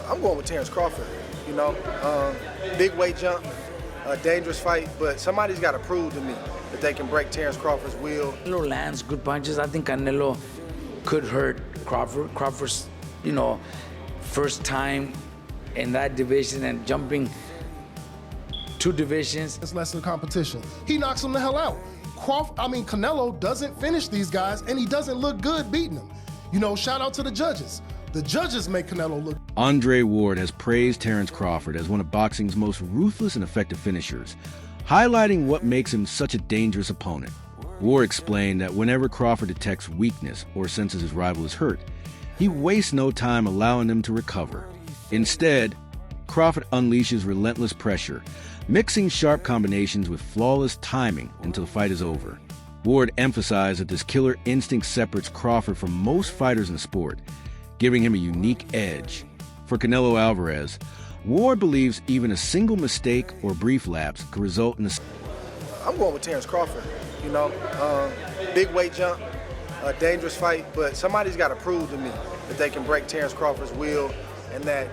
I'm going with Terence Crawford. You know, big weight jump, a dangerous fight, but somebody's got to prove to me that they can break Terence Crawford's will. Canelo lands good punches. I think Canelo could hurt Crawford. Crawford's, first time in that division and jumping 2 divisions. It's less than competition. He knocks them the hell out. Canelo doesn't finish these guys, and he doesn't look good beating them. Shout out to the judges. The judges make Canelo look. Andre Ward has praised Terence Crawford as one of boxing's most ruthless and effective finishers, highlighting what makes him such a dangerous opponent. Ward explained that whenever Crawford detects weakness or senses his rival is hurt, he wastes no time allowing them to recover. Instead, Crawford unleashes relentless pressure, mixing sharp combinations with flawless timing until the fight is over. Ward emphasized that this killer instinct separates Crawford from most fighters in the sport, giving him a unique edge. For Canelo Alvarez, Ward believes even a single mistake or brief lapse could result in a... I'm going with Terence Crawford. Big weight jump, a dangerous fight, but somebody's got to prove to me that they can break Terence Crawford's will and that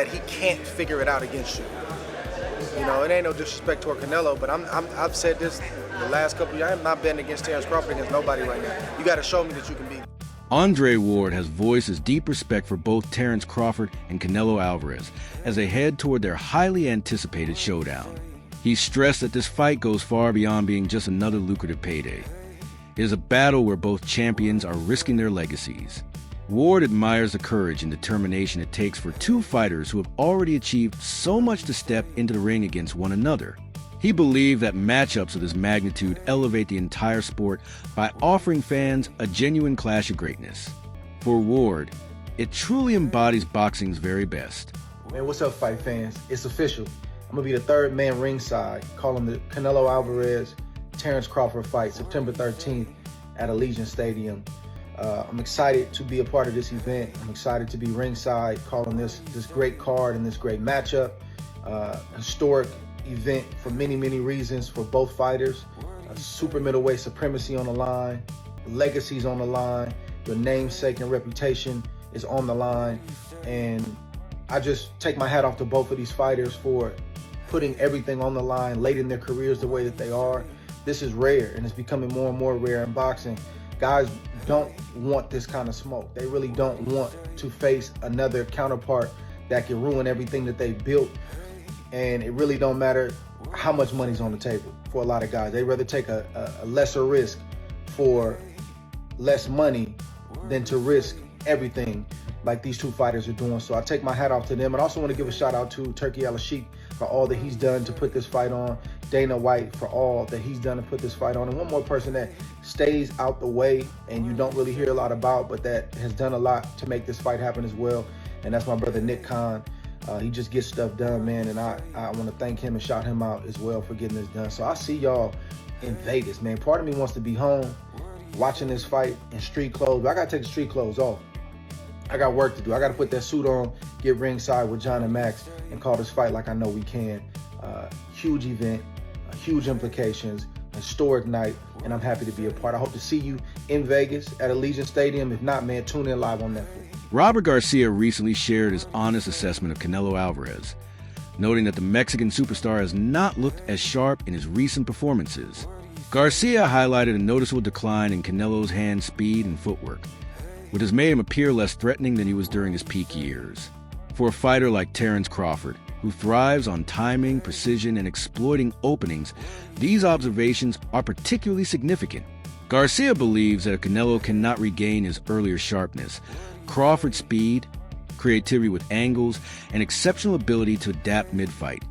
he can't figure it out against you. It ain't no disrespect toward Canelo, but I've said this the last couple of years. I'm not betting against Terence Crawford against nobody right now. You got to show me that you can beat him. Andre Ward has voiced his deep respect for both Terence Crawford and Canelo Alvarez as they head toward their highly anticipated showdown. He stressed that this fight goes far beyond being just another lucrative payday. It is a battle where both champions are risking their legacies. Ward admires the courage and determination it takes for 2 fighters who have already achieved so much to step into the ring against one another. He believed that matchups of this magnitude elevate the entire sport by offering fans a genuine clash of greatness. For Ward, it truly embodies boxing's very best. Man, what's up, fight fans? It's official. I'm gonna be the 3rd man ringside, calling the Canelo Alvarez Terence Crawford fight September 13th at Allegiant Stadium. I'm excited to be a part of this event. I'm excited to be ringside, calling this great card and this great matchup. Historic event for many, many reasons for both fighters. Super middleweight supremacy on the line, legacies on the line, your namesake and reputation is on the line. And I just take my hat off to both of these fighters for putting everything on the line late in their careers the way that they are. This is rare, and it's becoming more and more rare in boxing. Guys don't want this kind of smoke. They really don't want to face another counterpart that can ruin everything that they built. And it really don't matter how much money's on the table for a lot of guys. They'd rather take a lesser risk for less money than to risk everything like these 2 fighters are doing. So I take my hat off to them. And I also want to give a shout out to Turki Al-Sheikh for all that he's done to put this fight on. Dana White for all that he's done to put this fight on. And one more person that stays out the way and you don't really hear a lot about, but that has done a lot to make this fight happen as well. And that's my brother Nick Khan. He just gets stuff done, man. And I want to thank him and shout him out as well for getting this done. So I see y'all in Vegas, man. Part of me wants to be home watching this fight in street clothes, but I got to take the street clothes off. I got work to do. I got to put that suit on, get ringside with John and Max, and call this fight like I know we can. Huge event, huge implications, historic night, and I'm happy to be a part. I hope to see you in Vegas at Allegiant Stadium. If not, man, tune in live on Netflix. Robert Garcia recently shared his honest assessment of Canelo Alvarez, noting that the Mexican superstar has not looked as sharp in his recent performances. Garcia highlighted a noticeable decline in Canelo's hand speed and footwork, which has made him appear less threatening than he was during his peak years. For a fighter like Terence Crawford, who thrives on timing, precision, and exploiting openings, these observations are particularly significant. Garcia believes that if Canelo cannot regain his earlier sharpness, Crawford's speed, creativity with angles, and exceptional ability to adapt mid-fight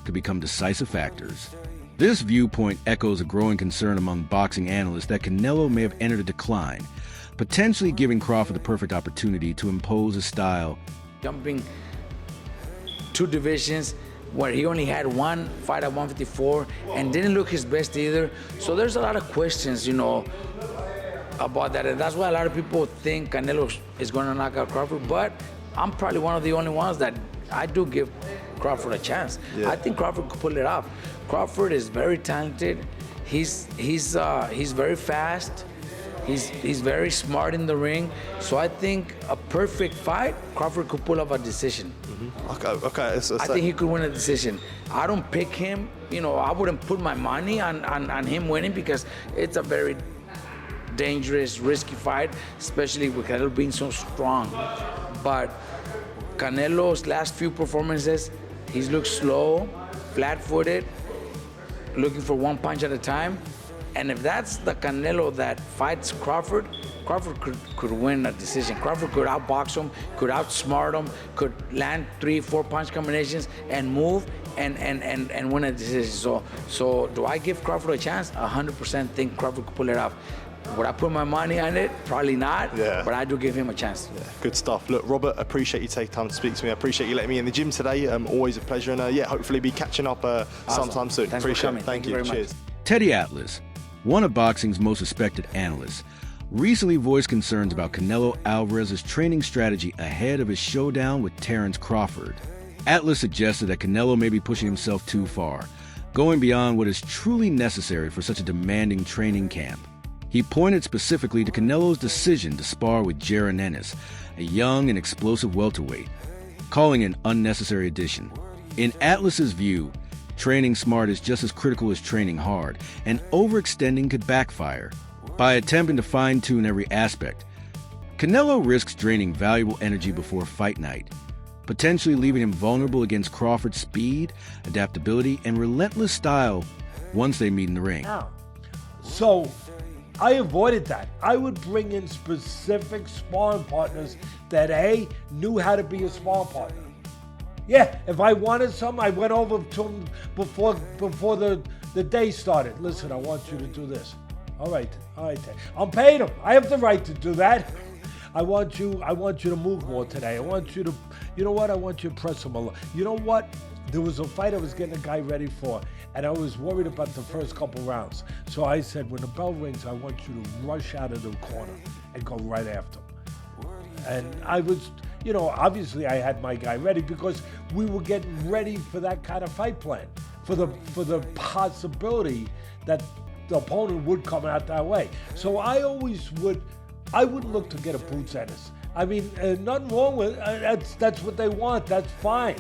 could become decisive factors. This viewpoint echoes a growing concern among boxing analysts that Canelo may have entered a decline, potentially giving Crawford the perfect opportunity to impose a style. Jumping 2 divisions where he only had 1 fight at 154 and didn't look his best either. So there's a lot of questions, about that. And that's why a lot of people think Canelo is going to knock out Crawford. But I'm probably one of the only ones that I do give Crawford a chance. Yeah. I think Crawford could pull it off. Crawford is very talented. He's very fast. He's very smart in the ring. So I think a perfect fight, Crawford could pull off a decision. Okay. I think he could win a decision. I don't pick him. I wouldn't put my money on him winning because it's a very dangerous, risky fight, especially with Canelo being so strong. But Canelo's last few performances, he's looked slow, flat-footed, looking for one punch at a time. And if that's the Canelo that fights Crawford, Crawford could win a decision. Crawford could outbox him, could outsmart him, could land 3-4 punch combinations and move and win a decision. So do I give Crawford a chance? 100% think Crawford could pull it off. Would I put my money on it? Probably not, but I do give him a chance. Yeah, good stuff. Look, Robert, appreciate you taking time to speak to me. I appreciate you letting me in the gym today. Always a pleasure. And hopefully be catching up sometime soon. Thanks appreciate for coming. it. Thank you. Very Cheers. much. Teddy Atlas, one of boxing's most respected analysts, recently voiced concerns about Canelo Alvarez's training strategy ahead of his showdown with Terence Crawford. Atlas suggested that Canelo may be pushing himself too far, going beyond what is truly necessary for such a demanding training camp. He pointed specifically to Canelo's decision to spar with Jaron Ennis, a young and explosive welterweight, calling it an unnecessary addition. In Atlas's view, training smart is just as critical as training hard, and overextending could backfire. By attempting to fine-tune every aspect, Canelo risks draining valuable energy before fight night, potentially leaving him vulnerable against Crawford's speed, adaptability, and relentless style once they meet in the ring. So I avoided that. I would bring in specific sparring partners that knew how to be a sparring partner. Yeah, if I wanted something, I went over to him before the day started. Listen, I want you to do this. All right. I'm paying him. I have the right to do that. I want you to move more today. I want you to, I want you to press him a lot. You know what? There was a fight I was getting a guy ready for, and I was worried about the first couple rounds. So I said, when the bell rings, I want you to rush out of the corner and go right after him. And I was, obviously I had my guy ready because we were getting ready for that kind of fight plan, for the possibility that the opponent would come out that way. So I wouldn't look to get a boots Ennis. I mean, nothing wrong with that's what they want. That's fine.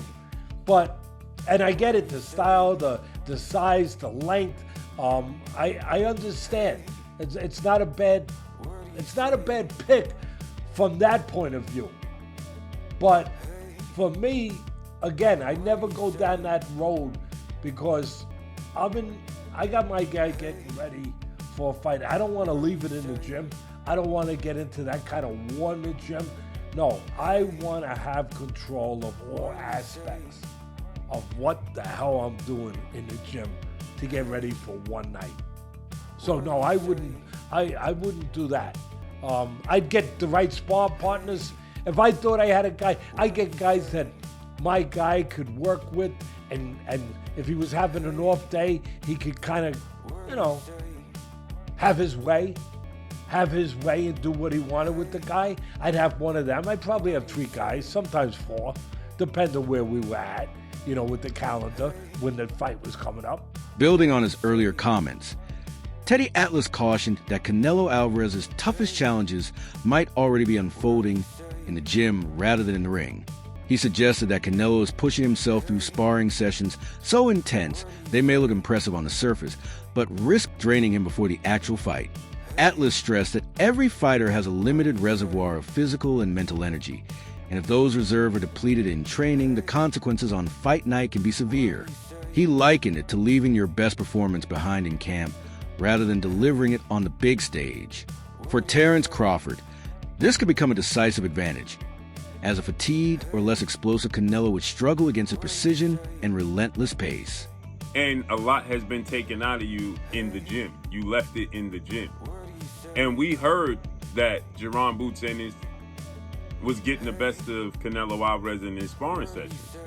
And I get it, the style, the size, the length. I understand. It's not a bad pick from that point of view. But for me, again, I never go down that road because I got my guy getting ready for a fight. I don't want to leave it in the gym. I don't want to get into that kind of war in the gym. No, I want to have control of all aspects of what the hell I'm doing in the gym to get ready for one night. So no, I wouldn't do that. I'd get the right sparring partners. If I thought I had a guy, I get guys that my guy could work with, and if he was having an off day, he could kind of, have his way and do what he wanted with the guy. I'd have one of them. I'd probably have 3 guys, sometimes 4, depending on where we were at, with the calendar when the fight was coming up. Building on his earlier comments, Teddy Atlas cautioned that Canelo Alvarez's toughest challenges might already be unfolding in the gym rather than in the ring. He suggested that Canelo is pushing himself through sparring sessions so intense they may look impressive on the surface, but risk draining him before the actual fight. Atlas stressed that every fighter has a limited reservoir of physical and mental energy, and if those reserves are depleted in training, the consequences on fight night can be severe. He likened it to leaving your best performance behind in camp rather than delivering it on the big stage. For Terence Crawford, this could become a decisive advantage, as a fatigued or less explosive Canelo would struggle against a precision and relentless pace. And a lot has been taken out of you in the gym. You left it in the gym. And we heard that Jaron Boots Ennis was getting the best of Canelo Alvarez in his sparring sessions.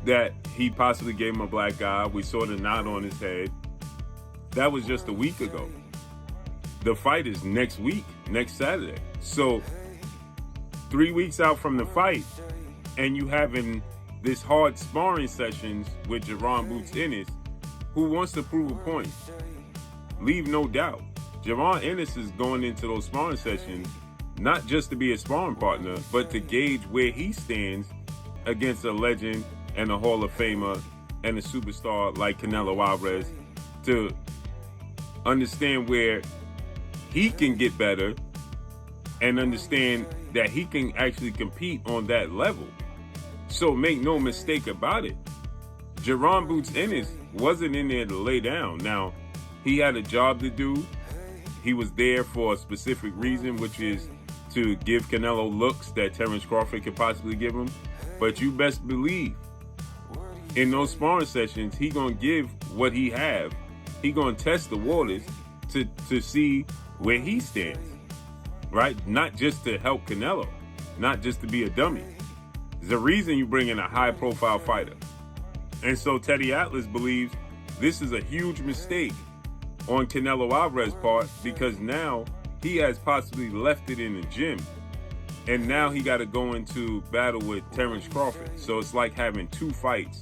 That he possibly gave him a black eye. We saw the knot on his head. That was just a week ago. The fight is next week, next Saturday. So 3 weeks out from the fight, and you having this hard sparring sessions with Jaron Boots Ennis, who wants to prove a point. Leave no doubt. Jaron Ennis is going into those sparring sessions not just to be a sparring partner, but to gauge where he stands against a legend and a Hall of Famer and a superstar like Canelo Alvarez, to understand where he can get better and understand that he can actually compete on that level. So make no mistake about it, Jaron Boots Ennis wasn't in there to lay down. Now, he had a job to do. He was there for a specific reason, which is to give Canelo looks that Terence Crawford could possibly give him. But you best believe, in those sparring sessions, he gonna give what he have. He gonna test the waters to see where he stands, right? Not just to help Canelo, not just to be a dummy. There's a reason you bring in a high-profile fighter. And so Teddy Atlas believes this is a huge mistake on Canelo Alvarez's part, because now he has possibly left it in the gym. And now he got to go into battle with Terence Crawford. So it's like having 2 fights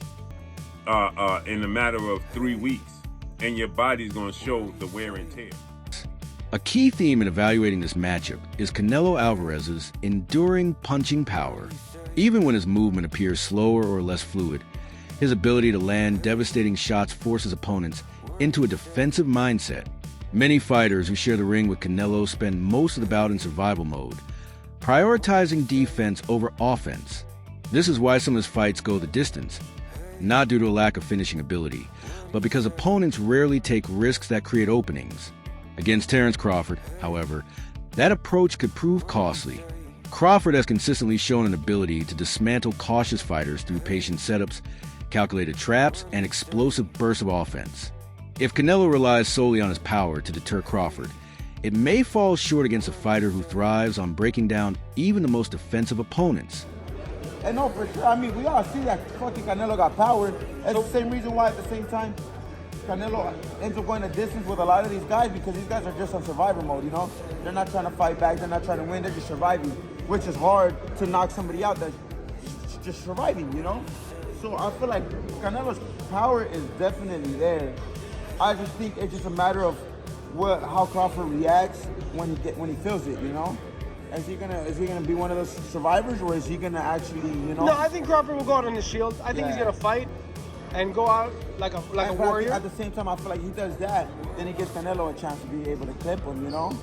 in a matter of 3 weeks. And your body's going to show the wear and tear. A key theme in evaluating this matchup is Canelo Alvarez's enduring punching power. Even when his movement appears slower or less fluid, his ability to land devastating shots forces opponents into a defensive mindset. Many fighters who share the ring with Canelo spend most of the bout in survival mode, prioritizing defense over offense. This is why some of his fights go the distance, not due to a lack of finishing ability, but because opponents rarely take risks that create openings. Against Terence Crawford, however, that approach could prove costly. Crawford has consistently shown an ability to dismantle cautious fighters through patient setups, calculated traps, and explosive bursts of offense. If Canelo relies solely on his power to deter Crawford, it may fall short against a fighter who thrives on breaking down even the most defensive opponents. And no, for sure. I mean, we all see that fucking Canelo got power. That's the same reason why, at the same time, Canelo ends up going a distance with a lot of these guys, because these guys are just on survivor mode, you know? They're not trying to fight back. They're not trying to win. They're just surviving, which is hard to knock somebody out that's just surviving, you know? So I feel like Canelo's power is definitely there. I just think it's just a matter of how Crawford reacts when he feels it, you know? Is he gonna be one of those survivors, or is he gonna actually, you know? No, I think Crawford will go out on the shield. I think he's gonna fight and go out like a warrior. At the same time, I feel like he does that, then he gives Canelo a chance to be able to clip him, you know?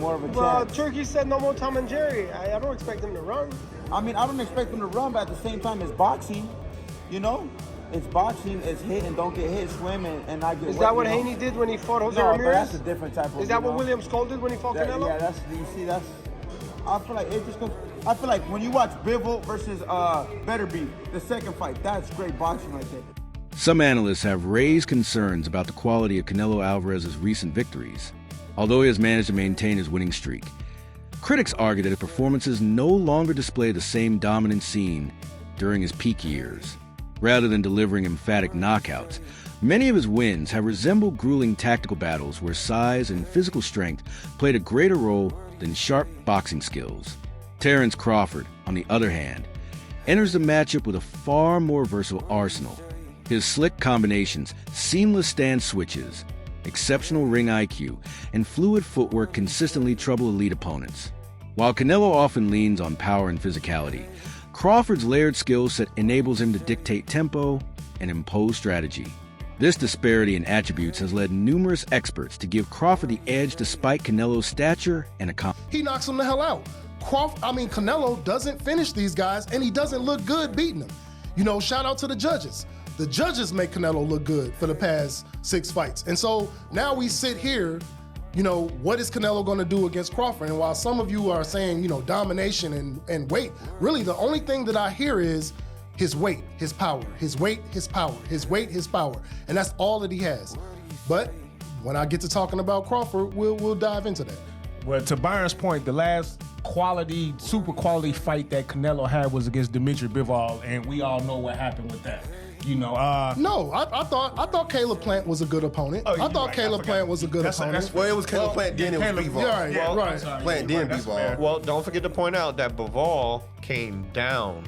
More of a chance. Well, Turkey said no more Tom and Jerry. I don't expect him to run. I mean, I don't expect him to run, but at the same time, it's boxing, you know? It's boxing, it's hit and don't get hit, swim and not get Is wet, that what you know? Haney did when he fought Jose No, Ramirez? but that's a different type of. Is that what Williams Cole did when he fought Canelo? Yeah, that's. I feel like it just goes. I feel like when you watch Bivol versus Betterby, the second fight, that's great boxing right there. Some analysts have raised concerns about the quality of Canelo Alvarez's recent victories, although he has managed to maintain his winning streak. Critics argue that his performances no longer display the same dominant scene during his peak years. Rather than delivering emphatic knockouts, many of his wins have resembled grueling tactical battles where size and physical strength played a greater role than sharp boxing skills. Terence Crawford, on the other hand, enters the matchup with a far more versatile arsenal. His slick combinations, seamless stance switches, exceptional ring IQ, and fluid footwork consistently trouble elite opponents. While Canelo often leans on power and physicality, Crawford's layered skill set enables him to dictate tempo and impose strategy. This disparity in attributes has led numerous experts to give Crawford the edge despite Canelo's stature and accomplishments. He knocks him the hell out. Canelo doesn't finish these guys, and he doesn't look good beating them. You know, shout out to the judges. The judges make Canelo look good for the past 6 fights. And so now we sit here, you know, what is Canelo going to do against Crawford? And while some of you are saying, you know, domination and weight, really the only thing that I hear is his weight, his power, his weight, his power, his weight, his power. And that's all that he has. But when I get to talking about Crawford, we'll dive into that. Well, to Byron's point, the last quality, super quality fight that Canelo had was against Dimitri Bivol, and we all know what happened with that. You know, no, I thought Caleb Plant was a good opponent. Oh, I thought Caleb Plant was a good opponent. Well, it was Caleb Plant, then it was Bivol. Yeah, right. Plant, then Bivol. Well, don't forget to point out that Bivol came down,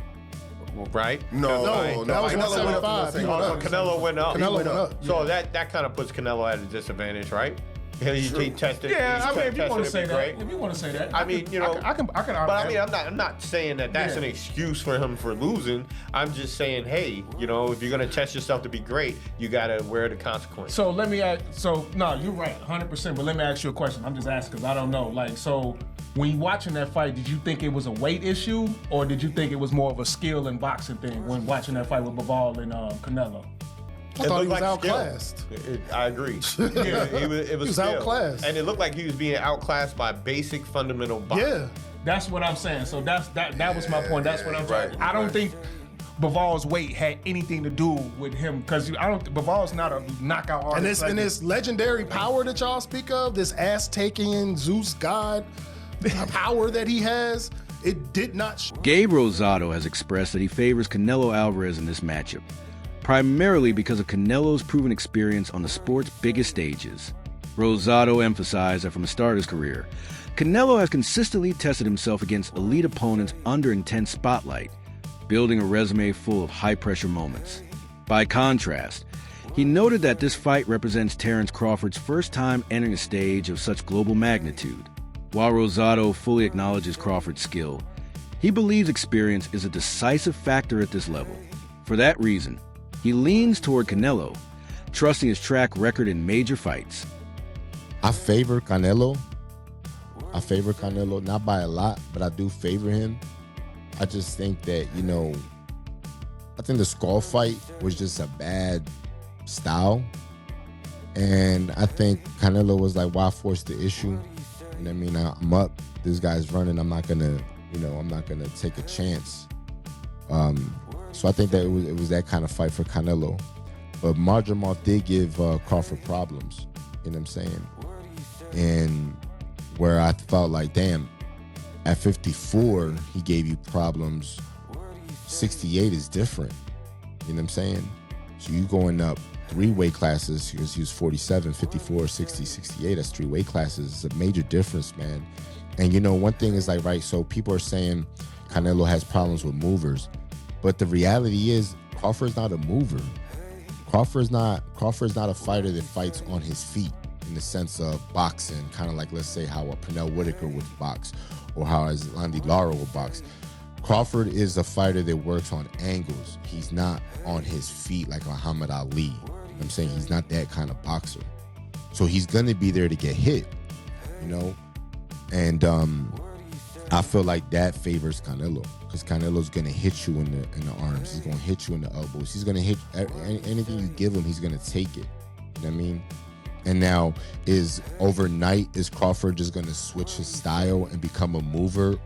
right? No, that was 175. Canelo went up. Canelo went up. So that kind of puts Canelo at a disadvantage, right? He tested. Yeah, I he's mean, if you want to tested say be that, great. if you want to say that, I mean, you know, I can. But I mean, I'm not saying that that's an excuse for him for losing. I'm just saying, hey, you know, if you're gonna test yourself to be great, you gotta wear the consequences. So let me ask. So no, you're right, 100%. But let me ask you a question. I'm just asking because I don't know. Like, so when you watching that fight, did you think it was a weight issue, or did you think it was more of a skill and boxing thing when watching that fight with Bivol and Canelo? I thought he was skill. outclassed. I agree. Yeah, it was He was outclassed. And it looked like he was being outclassed by basic fundamental boxing. Yeah. That's what I'm saying. So that was my point. That's what I'm saying. Right, I don't think Bivol's weight had anything to do with him because Bivol's not a knockout artist. And this legendary power that y'all speak of, this ass-taking Zeus god power that he has, it did not. Gabe Rosado has expressed that he favors Canelo Alvarez in this matchup, primarily because of Canelo's proven experience on the sport's biggest stages. Rosado emphasized that from the start of his career, Canelo has consistently tested himself against elite opponents under intense spotlight, building a resume full of high-pressure moments. By contrast, he noted that this fight represents Terence Crawford's first time entering a stage of such global magnitude. While Rosado fully acknowledges Crawford's skill, he believes experience is a decisive factor at this level. For that reason, he leans toward Canelo, trusting his track record in major fights. I favor Canelo. Not by a lot, but I do favor him. I just think that, I think the Skull fight was just a bad style. And I think Canelo was like, why force the issue? And I mean, I'm up. This guy's running. I'm not gonna take a chance. So I think that it was that kind of fight for Canelo. But Marjamov did give Crawford problems. You know what I'm saying? And where I felt like, damn, at 54, he gave you problems. 68 is different. You know what I'm saying? So you going up 3 weight classes, because he was 47, 54, 60, 68, that's 3 weight classes. It's a major difference, man. And one thing is like, right, so people are saying Canelo has problems with movers. But the reality is, Crawford's not a mover. Crawford's not a fighter that fights on his feet in the sense of boxing, kind of like, let's say, how a Pernell Whitaker would box or how Andy Lara would box. Crawford is a fighter that works on angles. He's not on his feet like Muhammad Ali. You know what I'm saying? He's not that kind of boxer. So he's going to be there to get hit, And I feel like that favors Canelo, because Canelo's going to hit you in the arms. He's going to hit you in the elbows. He's going to hit anything you give him, he's going to take it. You know what I mean? And now, is Crawford just going to switch his style and become a mover,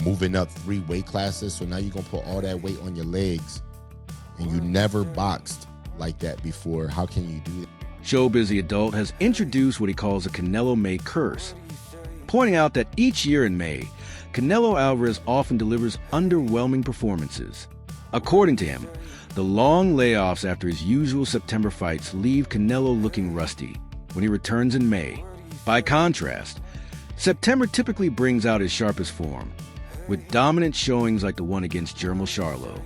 moving up 3 weight classes? So now you're going to put all that weight on your legs, and you never boxed like that before. How can you do that? Showbiz the Adult has introduced what he calls a Canelo May curse, pointing out that each year in May, Canelo Alvarez often delivers underwhelming performances. According to him, the long layoffs after his usual September fights leave Canelo looking rusty when he returns in May. By contrast, September typically brings out his sharpest form, with dominant showings like the one against Jermall Charlo.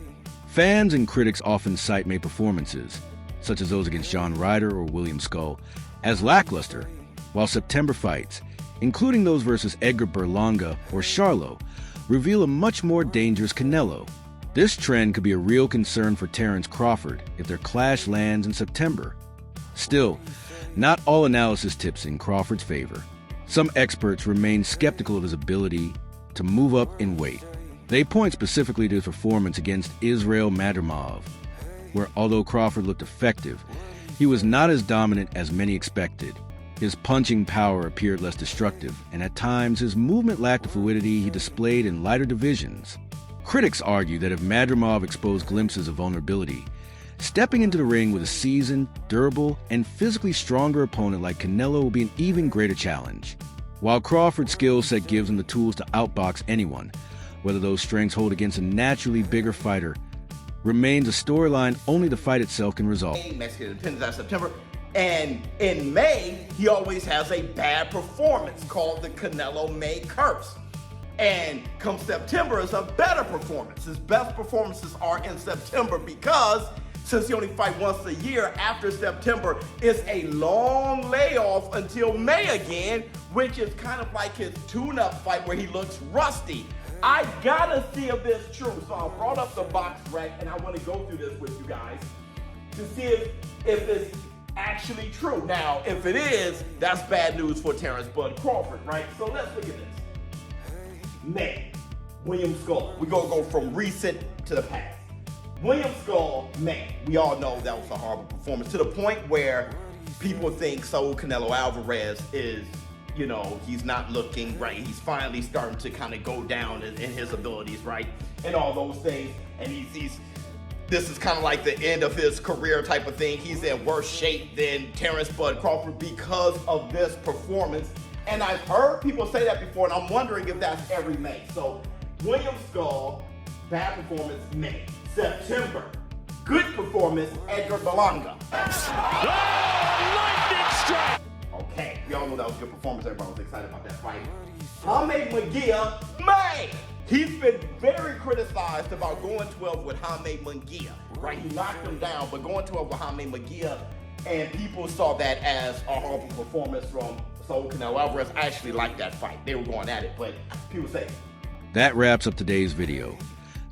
Fans and critics often cite May performances, such as those against John Ryder or William Skull, as lackluster, while September fights, including those versus Edgar Berlanga or Charlo, reveal a much more dangerous Canelo. This trend could be a real concern for Terence Crawford if their clash lands in September. Still, not all analysis tips in Crawford's favor. Some experts remain skeptical of his ability to move up in weight. They point specifically to his performance against Israil Madrimov, where although Crawford looked effective, he was not as dominant as many expected. His punching power appeared less destructive, and at times his movement lacked the fluidity he displayed in lighter divisions. Critics argue that if Madrimov exposed glimpses of vulnerability, stepping into the ring with a seasoned, durable, and physically stronger opponent like Canelo will be an even greater challenge. While Crawford's skill set gives him the tools to outbox anyone, whether those strengths hold against a naturally bigger fighter remains a storyline only the fight itself can resolve. Mexican Independence Day, September. And in May, he always has a bad performance called the Canelo May curse. And come September, it's a better performance. His best performances are in September because since he only fight once a year, after September, it's a long layoff until May again, which is kind of like his tune-up fight where he looks rusty. I gotta see if this is true. So I brought up the box rec and I want to go through this with you guys to see if it's actually true. Now, if it is, that's bad news for Terence Bud Crawford, right? So let's look at this. May, William Skull. We're gonna go from recent to the past. William Skull, May. We all know that was a horrible performance to the point where people think Canelo Alvarez is, you know, he's not looking right. He's finally starting to kind of go down in his abilities, right? And all those things. And this is kind of like the end of his career type of thing. He's in worse shape than Terence Bud Crawford because of this performance. And I've heard people say that before, and I'm wondering if that's every May. So William Skull, bad performance, May. September, good performance, Edgar Berlanga. Lightning strike! Okay, we all know that was a good performance. Everybody was excited about that fight. Jaime Munguia, May! He's been very criticized about going 12 with Jaime Munguia, right? He knocked him down, but going 12 with Jaime Munguia, and people saw that as a horrible performance from Canelo Alvarez. I actually liked that fight. They were going at it, but people say. That wraps up today's video.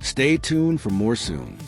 Stay tuned for more soon.